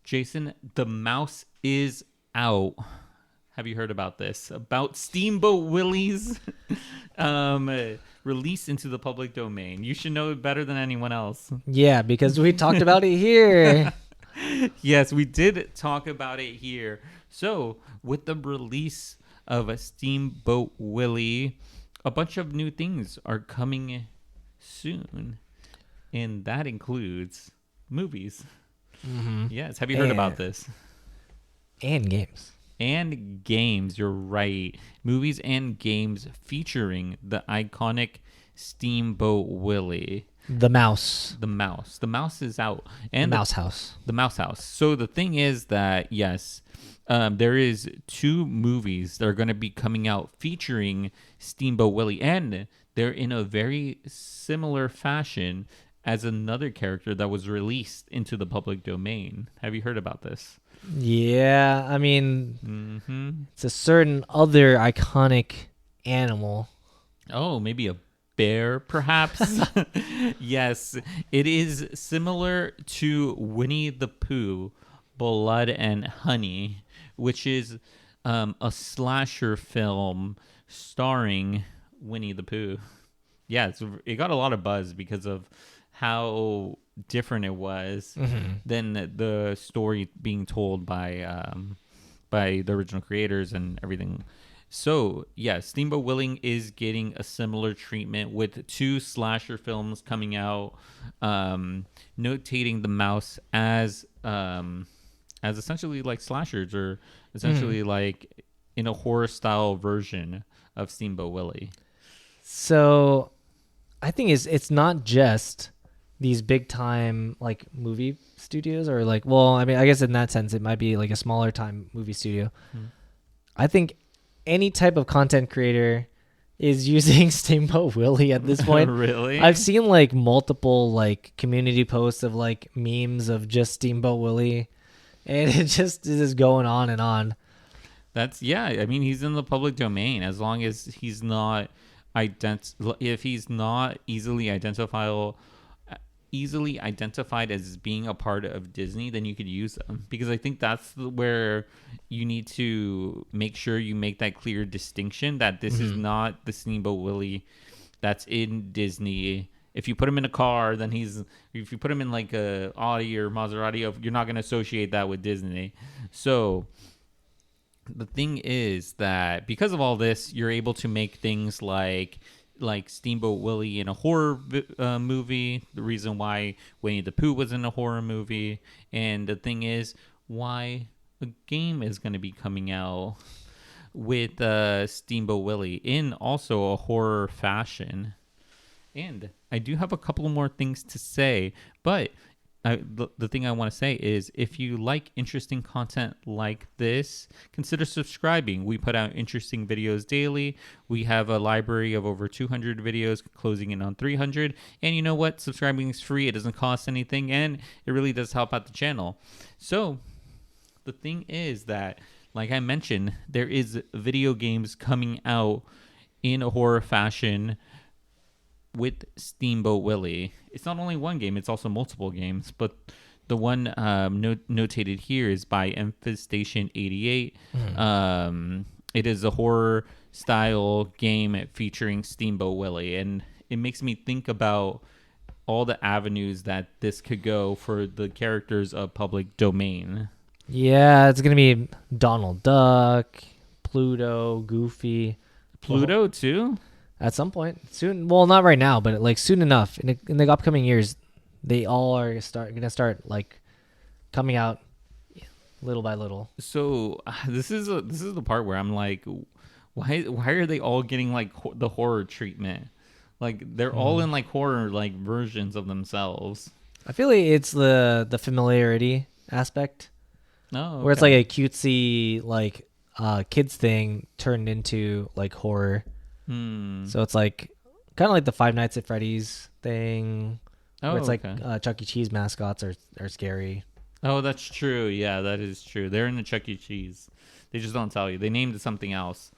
Jason, the mouse is out. Have you heard about this? About Steamboat Willie's release into the public domain. You should know it better than anyone else. Yeah, because we talked about it here. Yes, we did talk about it here. So, with the release of a Steamboat Willie, a bunch of new things are coming soon. And that includes movies. Mm-hmm. Yes, have you heard about this? And games. And games, you're right. Movies and games featuring the iconic Steamboat Willie. The mouse. The mouse. The mouse is out. And the mouse house. The mouse house. So the thing is that, yes, there is 2 movies that are going to be coming out featuring Steamboat Willie. And they're in a very similar fashion as another character that was released into the public domain. Have you heard about this? Yeah, I mean, It's a certain other iconic animal. Oh, maybe a bear, perhaps? Yes, it is similar to Winnie the Pooh, Blood and Honey, which is a slasher film starring Winnie the Pooh. Yeah, it got a lot of buzz because of how different it was than the story being told by the original creators and everything. So, yeah, Steamboat Willie is getting a similar treatment with 2 slasher films coming out, notating the mouse as essentially like slashers, or essentially like in a horror style version of Steamboat Willie. So, I think it's not just these big time like movie studios, or like, well, I mean, I guess in that sense it might be like a smaller time movie studio. I think any type of content creator is using Steamboat Willie at this point. Really? I've seen like multiple like community posts of like memes of just Steamboat Willie, and it just is going on and on. I mean, he's in the public domain as long as he's not if he's not easily identified as being a part of Disney, then you could use them, because I think that's where you need to make sure you make that clear distinction that this is not the Steamboat Willie that's in Disney. If you put him in a car, then if you put him in like a Audi or Maserati, you're not going to associate that with Disney. So the thing is that because of all this, you're able to make things like Steamboat Willie in a horror movie, the reason why Winnie the Pooh was in a horror movie, and the thing is why a game is going to be coming out with Steamboat Willie in also a horror fashion. And I do have a couple more things to say, but the thing I want to say is, if you like interesting content like this, consider subscribing. We put out interesting videos daily. We have a library of over 200 videos, closing in on 300. And you know what? Subscribing is free. It doesn't cost anything, and it really does help out the channel. So the thing is that, like I mentioned, there is video games coming out in a horror fashion with Steamboat Willie. It's not only one game, it's also multiple games, but the one notated here is by Infestation 88. It is a horror style game featuring Steamboat Willie, and it makes me think about all the avenues that this could go for the characters of public domain. Yeah, it's gonna be Donald Duck, Pluto, Goofy. Pluto too? At some point soon. Well, not right now, but like soon enough in the upcoming years, they all are gonna start like coming out little by little. So this is the part where I'm like, why are they all getting like the horror treatment? Like they're all in like horror like versions of themselves. I feel like it's the familiarity aspect. Oh, okay. Where it's like a cutesy like kids thing turned into like horror. So it's like kind of like the Five Nights at Freddy's thing, where it's like Chuck E. Cheese mascots are scary. Oh, that's true. Yeah, that is true. They're in the Chuck E. Cheese. They just don't tell you. They named it something else.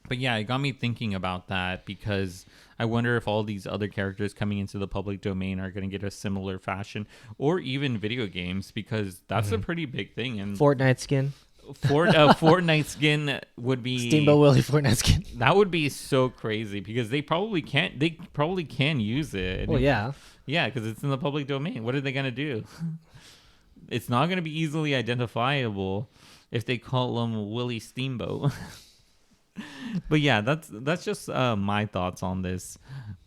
But yeah, it got me thinking about that because I wonder if all these other characters coming into the public domain are going to get a similar fashion, or even video games, because that's a pretty big thing. And Fortnite skin. Fortnite skin would be Steamboat Willie Fortnite skin. That would be so crazy, because they probably can't. They probably can use it. Well, yeah. Yeah, because it's in the public domain. What are they gonna do? It's not gonna be easily identifiable if they call him Willie Steamboat. But yeah, that's just my thoughts on this.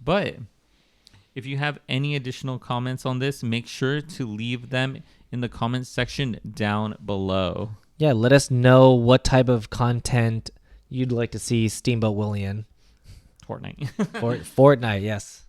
But if you have any additional comments on this, make sure to leave them in the comments section down below. Yeah, let us know what type of content you'd like to see Steamboat Willie in. Fortnite. Fortnite, yes.